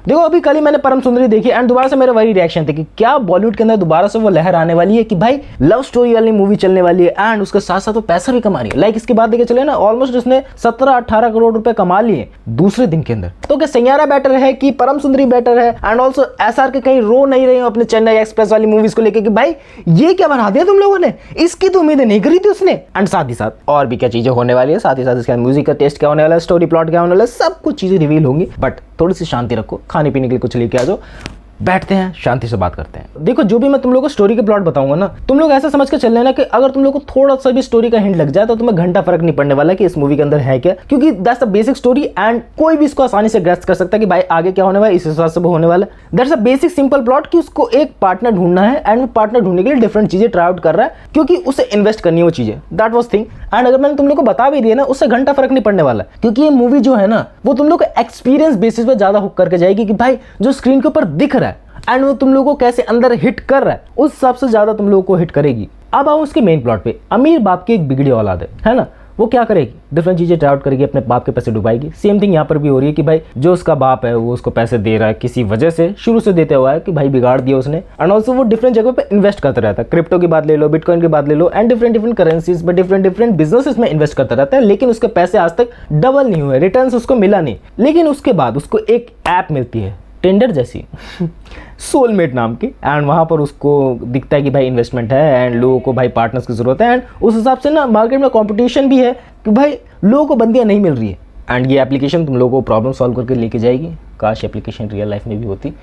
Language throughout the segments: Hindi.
देखो अभी कल ही मैंने परम सुंदरी देखी एंड दोबारा से मेरा वही रिएक्शन था कि क्या बॉलीवुड के अंदर दोबारा से वो लहर आने वाली है कि भाई लव स्टोरी वाली मूवी चलने वाली है एंड उसके साथ साथ वो पैसा भी कमा रही है। लाइक इसके बाद देखे चले ना ऑलमोस्ट उसने 17-18 करोड़ रुपए कमा लिए दूसरे दिन के अंदर। तो क्या सैयारा बेटर है कि परम सुंदरी बेटर है? एंड ऑल्सो एसआर के कहीं रो नहीं रहे हो अपने चेन्नई एक्सप्रेस वाली मूवीज को लेकर कि भाई ये क्या बना दिया तुम लोगों ने, इसकी तो उम्मीदें नहीं करी थी उसने। एंड साथ ही साथ और भी क्या चीजें होने वाली है, साथ ही साथ इसका म्यूजिक का टेस्ट क्या होने वाला है, स्टोरी प्लॉट क्या होने वाला है, सब कुछ चीजें रिवील होंगी। बट थोड़ी सी शांति रखो, खाने पीने के लिए कुछ लेके आ जाओ, बैठते हैं शांति से बात करते हैं। देखो जो भी मैं तुम लोगों को स्टोरी के प्लॉट बताऊंगा ना, तुम लोग ऐसा समझ के चल लेना कि अगर तुम लोग को थोड़ा सा भी स्टोरी का हिंट लग जाए तो तुम्हें घंटा फर्क नहीं पड़ने वाला कि इस मूवी के अंदर है क्या, क्योंकि that's the basic story and कोई भी इसको आसानी से ग्रेस्प कर सकता है कि भाई आगे क्या होने वाला है, इस हिसाब से वो होने वाला है। That's a basic simple plot कि उसको एक पार्टनर ढूंढना है एंड वो पार्टनर ढूंढने के लिए डिफरेंट चीजें ट्राई आउट कर रहा है क्योंकि उसे इन्वेस्ट करनी है वो चीजें। That was thing. एंड अगर मैंने तुम लोग को बता भी दिया ना, उससे घंटा फर्क नहीं पड़ने वाला, क्योंकि ये मूवी जो है ना वो तुम लोग को एक्सपीरियंस बेसिस पे ज्यादा हुक करके जाएगी कि भाई जो स्क्रीन के ऊपर दिख रहा है एंड वो तुम लोगों को कैसे अंदर हिट कर रहा है उस हिसाब से ज्यादा तुम लोगों को हिट करेगी। अब आओ उसके मेन प्लॉट पे। अमीर बाप की एक बिगड़ी औलाद है ना, वो क्या करेगी, डिफरेंट चीजें ट्राई आउट करेगी, अपने बाप के पैसे डुबाएगी। सेम थिंग यहाँ पर भी हो रही है कि भाई जो उसका बाप है वो उसको पैसे दे रहा है किसी वजह से, शुरू से देते हुआ है कि भाई बिगाड़ दिया उसने। एंड ऑल्सो वो डिफरेंट जगह पे इन्वेस्ट करता रहता है, क्रिप्टो की बात ले लो, बिटकॉइन की बात ले लो एंड डिफरेंट करेंसीज में डिफरेंट बिजनेसेस में इन्वेस्ट करता रहता है, लेकिन उसके पैसे आज तक डबल नहीं हुए, रिटर्न उसको मिला नहीं। लेकिन उसके बाद उसको एक ऐप मिलती है टेंडर जैसी सोलमेट नाम की, एंड वहाँ पर उसको दिखता है कि भाई इन्वेस्टमेंट है एंड लोगों को भाई पार्टनर्स की ज़रूरत है। एंड उस हिसाब से ना मार्केट में कंपटीशन भी है कि भाई लोगों को बंदियाँ नहीं मिल रही है एंड ये एप्लीकेशन तुम लोगों को प्रॉब्लम सॉल्व करके लेके जाएगी। काश एप्लीकेशन रियल लाइफ में भी होती।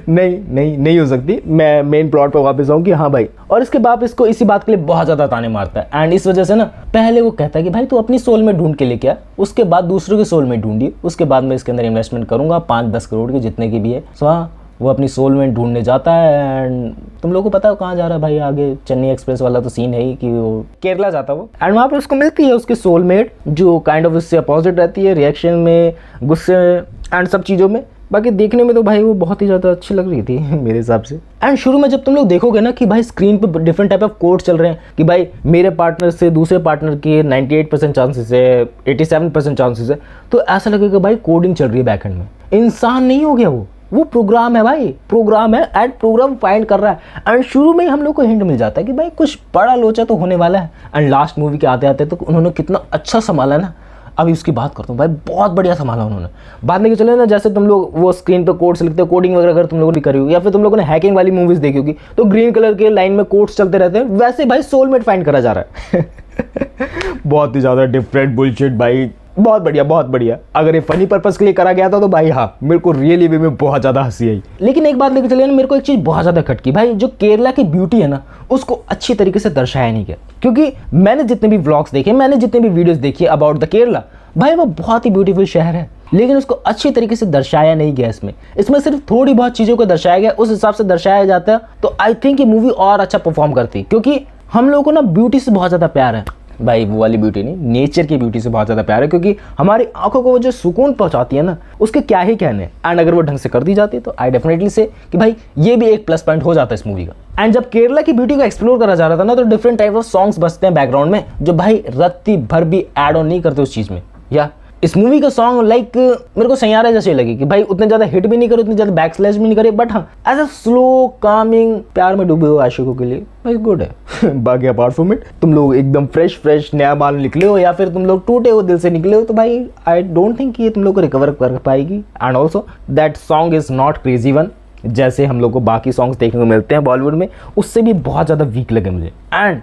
नहीं हो सकती। मैं मेन प्लॉट पर वापस आऊँ कि हाँ भाई, और इसके बाप इसको इसी बात के लिए बहुत ज़्यादा ताने मारता है एंड इस वजह से ना पहले वो कहता है कि भाई तू अपनी सोल में ढूंढ के लेके आ, उसके बाद दूसरों की सोल में ढूंढी, उसके बाद मैं इसके अंदर इन्वेस्टमेंट करूँगा 5-10 करोड़ की जितने की भी है। सो हाँ, वो अपनी सोलमेट ढूंढने जाता है एंड तुम लोगों को पता है कहाँ जा रहा है भाई आगे। चेन्नई एक्सप्रेस वाला तो सीन है ही कि वो केरला जाता है वो, एंड वहाँ पर उसको मिलती है उसकी सोलमेट जो काइंड ऑफ उससे अपोजिट रहती है, रिएक्शन में, गुस्से एंड सब चीज़ों में। बाकी देखने में तो भाई वो बहुत ही ज़्यादा अच्छी लग रही थी मेरे हिसाब से। एंड शुरू में जब तुम लोग देखोगे ना कि भाई स्क्रीन पे डिफरेंट टाइप ऑफ कोड चल रहे हैं कि भाई मेरे पार्टनर से दूसरे पार्टनर के 98% चांसेस है, 87% चांसेस है, तो ऐसा लगेगा भाई कोडिंग चल रही है बैकएंड में। इंसान नहीं हो गया वो प्रोग्राम है भाई, प्रोग्राम है एंड प्रोग्राम फाइंड कर रहा है। एंड शुरू में ही हम लोग को हिंट मिल जाता है कि भाई कुछ बड़ा लोचा तो होने वाला है। एंड लास्ट मूवी के आते आते तो उन्होंने कितना अच्छा संभाला ना। अभी उसकी बात करता हूँ भाई, बहुत बढ़िया संभाला उन्होंने। बाद में चले ना, जैसे तुम लोग वो स्क्रीन पे कोड्स लिखते हो, कोडिंग वगैरह अगर तुम लोगों ने करी होगी या फिर तुम लोगों ने हैकिंग वाली मूवीज देखी होगी तो ग्रीन कलर के लाइन में कोड्स चलते रहते हैं, वैसे भाई सोलमेट फाइंड करा जा रहा है। बहुत ही ज़्यादा डिफरेंट बुलशिट भाई, बहुत बढ़िया। अगर ये फनी पर्पस के लिए करा गया था तो भाई हाँ, मेरे को रियली वे में बहुत ज़्यादा हंसी आई। लेकिन एक बात लेके चलिए ना, मेरे को एक चीज़ बहुत ज़्यादा खटकी भाई, जो केरला की ब्यूटी है ना उसको अच्छी तरीके से दर्शाया नहीं गया। क्योंकि मैंने जितने भी व्लॉग्स देखे, मैंने जितने भी वीडियोस देखी अबाउट द केरला, भाई वो बहुत ही ब्यूटीफुल शहर है, लेकिन उसको अच्छी तरीके से दर्शाया नहीं गया। इसमें सिर्फ थोड़ी बहुत चीज़ों को दर्शाया गया, उस हिसाब से दर्शाया जाता है तो आई थिंक ये मूवी और अच्छा परफॉर्म करती, क्योंकि हम लोगों को ना ब्यूटी से बहुत ज़्यादा प्यार है भाई, वो वाली ब्यूटी नहीं, नेचर की ब्यूटी से बहुत ज़्यादा प्यार है, क्योंकि हमारी आंखों को वो जो सुकून पहुंचाती है ना उसके क्या ही कहने। एंड अगर वो ढंग से कर दी जाती तो आई डेफिनेटली से कि भाई ये भी एक प्लस पॉइंट हो जाता है इस मूवी का। एंड जब केरला की ब्यूटी को एक्सप्लोर करा जा रहा था ना, तो डिफरेंट टाइप ऑफ सॉन्ग्स बजते हैं बैकग्राउंड में जो भाई रत्ती भर भी ऐड ऑन नहीं करते उस चीज़ में। या इस मूवी का सॉन्ग लाइक मेरे को सैयारा जैसे लगे कि भाई उतने ज़्यादा हिट भी नहीं करे, उतने ज़्यादा बैक स्लैश भी नहीं करे, बट हाँ एज अ स्लो कामिंग प्यार में डूबे हुए आशिकों के लिए भाई गुड है। बाकी अपार्ट फ्रॉम इट तुम लोग एकदम फ्रेश नया माल निकले हो या फिर तुम लोग टूटे हुए दिल से निकले हो तो भाई आई डोंट थिंक ये तुम लोग को रिकवर कर पाएगी। And also that song is not crazy one, जैसे हम लोग को बाकी सॉन्ग्स देखने को मिलते हैं बॉलीवुड में, उससे भी बहुत ज़्यादा वीक लगे मुझे। एंड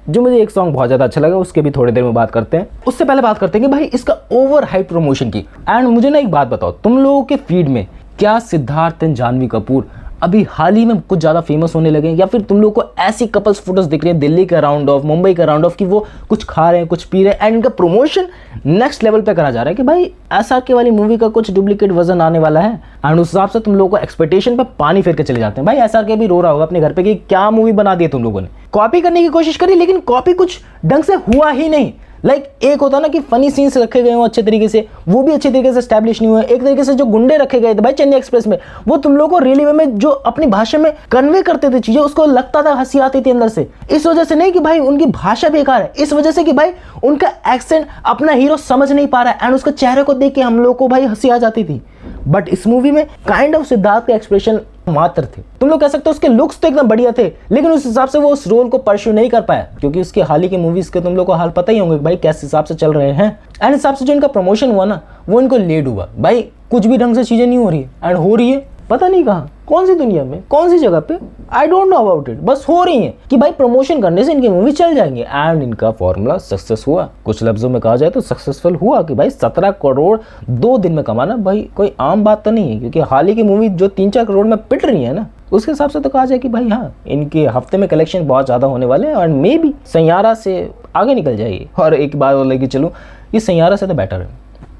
जो मुझे एक सॉन्ग बहुत ज़्यादा अच्छा लगा उसके भी थोड़ी देर में बात करते हैं। उससे पहले बात करते हैं कि भाई इसका ओवर हाइप प्रमोशन की। एंड मुझे ना एक बात बताओ, तुम लोगों के फीड में क्या सिद्धार्थ एंड जानवी कपूर अभी हाल ही में कुछ ज़्यादा फेमस होने लगे, या फिर तुम लोग को ऐसी कपल्स फोटोज दिख रही हैं दिल्ली के अराउंड ऑफ, मुंबई के अराउंड ऑफ, कि वो कुछ खा रहे हैं कुछ पी रहे हैं एंड इनका प्रमोशन नेक्स्ट लेवल पे करा जा रहा है कि भाई SRK वाली मूवी का कुछ डुप्लीकेट वर्जन आने वाला है। एंड उस हिसाब से तुम लोगों को एक्सपेक्टेशन पे पानी फेर के चले जाते हैं। भाई SRK भी रो रहा होगा अपने घर पे कि क्या मूवी बना दी तुम लोगों ने, कॉपी करने की कोशिश करी लेकिन कॉपी कुछ ढंग से हुआ ही नहीं। लाइक एक होता ना कि फनी सीन्स रखे गए हो अच्छे तरीके से, वो भी अच्छे तरीके से एस्टैब्लिश नहीं हुए। एक तरीके से जो गुंडे रखे गए थे भाई चेन्नई एक्सप्रेस में, वो तुम लोगों को रियली वे में जो अपनी भाषा में कन्वे करते थे चीजें, उसको लगता था हंसी आती थी अंदर से। इस वजह से नहीं कि भाई उनकी भाषा बेकार है, इस वजह से कि भाई उनका एक्सेंट अपना हीरो समझ नहीं पा रहा है, एंड उसके चेहरे को देख के हम लोग को भाई हंसी आ जाती थी। बट इस मूवी में काइंड ऑफ सिद्धार्थ के एक्सप्रेशन मात्र थे। तुम लोग कह सकते हो उसके लुक्स तो एकदम बढ़िया थे, लेकिन उस हिसाब से वो उस रोल को परस्यू नहीं कर पाया, क्योंकि उसके हाल ही के मूवीज के तुम लोग को हाल पता ही होंगे भाई कैसे हिसाब से चल रहे हैं। एंड हिसाब से जो इनका प्रमोशन हुआ ना, वो इनको लेट हुआ भाई, कुछ भी ढंग से चीजें नहीं हो रही है, एंड हो रही है पता नहीं कहाँ, कौन सी दुनिया में, कौन सी जगह पे, I don't know about it, बस हो रही है कि भाई प्रमोशन करने से इनकी मूवी चल जाएंगे। एंड इनका फॉर्मूला सक्सेस हुआ, कुछ लफ्जों में कहा जाए तो सक्सेसफुल हुआ कि भाई 17 करोड़ 2 दिन में कमाना भाई कोई आम बात तो नहीं है, क्योंकि हाल ही की मूवी जो 3-4 करोड़ में पिट रही है ना, उसके हिसाब से तो कहा जाए कि भाई हाँ इनके हफ्ते में कलेक्शन बहुत ज़्यादा होने वाले हैं, और मे बी सैयारा से आगे निकल जाएगी। और एक बात और लेके चलूँ, ये सैयारा से तो बेटर है,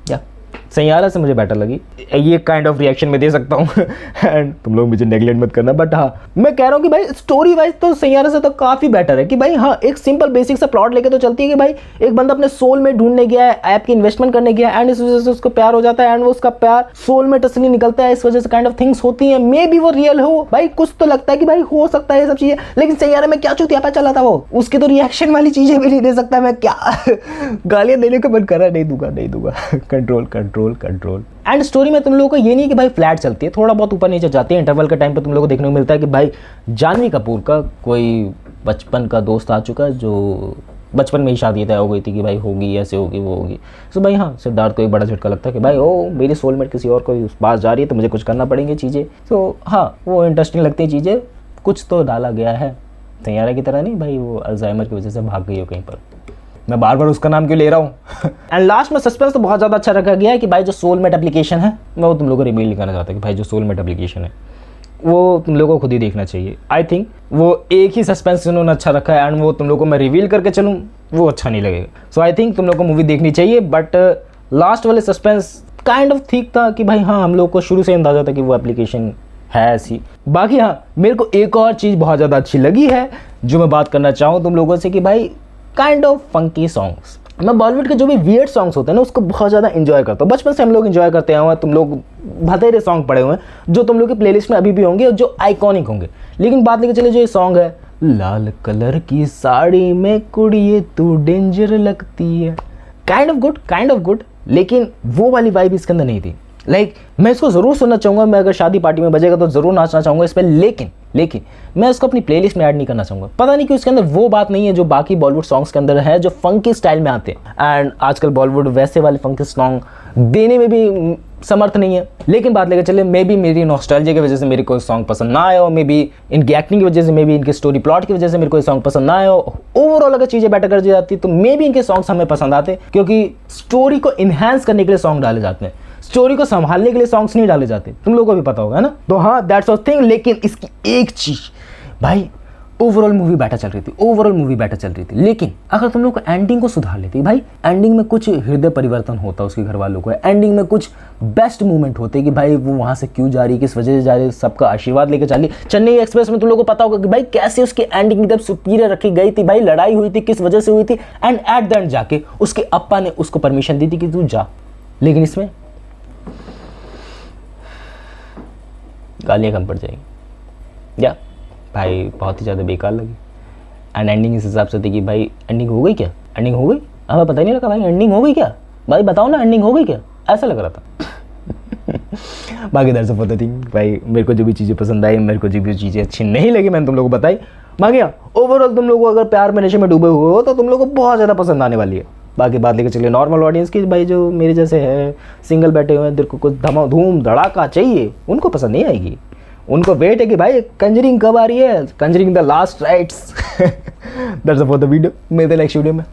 या सैयारा से मुझे बेटर लगी, ये काइंड ऑफ रिएक्शन में दे सकता हूँ एंड तुम लोग मुझे नेगलेक्ट मत करना, बट हाँ मैं कह रहा हूँ कि भाई स्टोरी वाइज तो सैयारा से तो काफ़ी बेटर है। कि भाई हाँ एक सिंपल बेसिक सा प्लॉट लेके तो चलती है कि भाई एक बंदा अपने सोल में ढूंढने गया है, ऐप की इन्वेस्टमेंट करने गया है, एंड इस वजह से उसको प्यार हो जाता है, एंड वो उसका प्यार सोल में टच नहीं निकलता है, इस वजह से काइंड ऑफ थिंग्स होती हैं। मे बी वो रियल हो भाई, कुछ तो लगता है कि भाई हो सकता है ये सब चीज़ें, लेकिन सैयारा में क्या चूतियापा चला था वो, उसके तो रिएक्शन वाली चीज़ें भी नहीं दे सकता मैं, क्या गालियाँ देने का मन करा, नहीं दूंगा control control control. And story में तुम लोगों को ये नहीं कि भाई फ्लैट चलती है, थोड़ा बहुत ऊपर नीचे जाती है। इंटरवल के टाइम पे तुम लोगों को देखने को मिलता है कि भाई जानवी कपूर का कोई बचपन का दोस्त आ चुका है, जो बचपन में ही शादी तय हो गई थी कि भाई होगी, ऐसे होगी वो होगी। तो भाई हाँ सिद्धार्थ को एक बड़ा झटका लगता है कि भाई ओ मेरी सोलमेट किसी और को उस पास जा रही है, तो मुझे कुछ करना पड़ेंगी चीज़ें। तो हाँ वो इंटरेस्टिंग लगती है चीज़ें, कुछ तो डाला गया है, सैयारा की तरह नहीं भाई वो अल्जाइमर की वजह से भाग गई हो कहीं पर, मैं बार बार उसका नाम क्यों ले रहा हूँ। एंड लास्ट में सस्पेंस तो बहुत ज़्यादा अच्छा रखा गया है कि भाई जो सोलमेट एप्लीकेशन है, मैं वो तुम लोगों को रिवील नहीं करना चाहता कि भाई जो सोलमेट एप्लीकेशन है वो तुम लोगों को खुद ही देखना चाहिए। आई थिंक वो एक ही सस्पेंस उन्होंने अच्छा रखा है, एंड वो तुम लोगों को मैं रिवील करके चलूँ वो अच्छा नहीं लगेगा। सो आई थिंक तुम लोग को मूवी देखनी चाहिए, बट लास्ट वाले सस्पेंस काइंड ऑफ ठीक था कि भाई हाँ हम लोग को शुरू से अंदाजा था कि वो एप्लीकेशन है ऐसी। बाकी हाँ मेरे को एक और चीज़ बहुत ज़्यादा अच्छी लगी है जो मैं बात करना चाहूँ तुम लोगों से कि भाई काइंड ऑफ फंकी सॉन्ग्स। मैं बॉलीवुड के जो भी वियर्ड सॉन्ग्स होते हैं ना उसको बहुत ज़्यादा एंजॉय करता हूँ, बचपन से हम लोग एंजॉय करते हैं। तुम लोग बतेरे सॉन्ग पड़े हुए हैं जो तुम लोग की प्लेलिस्ट में अभी भी होंगे और जो आइकॉनिक होंगे। लेकिन बात लेके चले जो ये सॉन्ग है, लाल कलर की साड़ी में कुड़िए तू डेंजर लगती है, काइंड ऑफ गुड, लेकिन वो वाली वाइब इसके अंदर नहीं थी। लाइक मैं इसको ज़रूर सुनना चाहूँगा, मैं अगर शादी पार्टी में बजेगा तो ज़रूर नाचना चाहूँगा इस पर, लेकिन मैं इसको अपनी प्लेलिस्ट में ऐड नहीं करना चाहूँगा। पता नहीं क्यों इसके अंदर वो बात नहीं है जो बाकी बॉलीवुड सॉन्ग्स के अंदर है, जो फंकी स्टाइल में आते हैं। एंड आजकल बॉलीवुड वैसे वाले फंकी सॉन्ग देने में भी समर्थ नहीं है। लेकिन बात लेकर चले, मे बी मेरी नॉस्टैल्जिया की वजह से मेरे को सॉन्ग पसंद ना आए हो, मे बी इनकी एक्टिंग की वजह से, मे बी इनके स्टोरी प्लॉट की वजह से मेरे को सॉन्ग पसंद ना आए हो। ओवरऑल अगर चीज़ें बेटर कर दी जाती तो मे बी इनके सॉन्ग्स हमें पसंद आते, क्योंकि स्टोरी को इन्हांस करने के लिए सॉन्ग डाले जाते हैं, स्टोरी को संभालने के लिए सॉन्ग्स नहीं डाले जाते, तुम लोगों को भी पता होगा है ना। तो हाँ दैट्स अ थिंग। लेकिन इसकी एक चीज़ भाई, ओवरऑल मूवी बेटर चल रही थी, लेकिन अगर तुम लोग को एंडिंग को सुधार लेती भाई, एंडिंग में कुछ हृदय परिवर्तन होता उसके घर वालों को, एंडिंग में कुछ बेस्ट मूवमेंट होते कि भाई वो वहाँ से क्यों जा रही, किस वजह से जा रही, सबका आशीर्वाद लेके चली। चेन्नई एक्सप्रेस में तुम लोगों को पता होगा कि भाई कैसे उसकी एंडिंग एकदम सुपीरियर रखी गई थी, भाई लड़ाई हुई थी, किस वजह से हुई थी, एंड एट द एंड जाके उसके अप्पा ने उसको परमिशन दी थी कि तू जा। लेकिन इसमें गालियाँ कम पड़ जाएंगी या भाई, बहुत ही ज़्यादा बेकार लगी। एंड एंडिंग इस हिसाब से थी कि भाई एंडिंग हो गई क्या, एंडिंग हो गई, हमें पता ही नहीं लगा भाई एंडिंग हो गई क्या, भाई बताओ ना एंडिंग हो गई क्या, ऐसा लग रहा था। बाकी दर्शक पता थी भाई, मेरे को जो भी चीज़ें पसंद आई, मेरे को जो भी चीज़ें अच्छी नहीं लगी मैंने तुम लोगों को बताई। बाकी ओवरऑल तुम लोगों को अगर प्यार में नशे में डूबे हुए हो तो तुम लोगों को बहुत ज़्यादा पसंद आने वाली है। बाकी बात लेकर चलिए नॉर्मल ऑडियंस की, भाई जो मेरे जैसे है सिंगल बैठे हुए हैं, दिल को कुछ धूम धड़ाका चाहिए, उनको पसंद नहीं आएगी। उनको वेट है कि भाई कंजरिंग कब आ रही है, Conjuring the last rites. That's all for the video, मिलते हैं नेक्स्ट वीडियो में।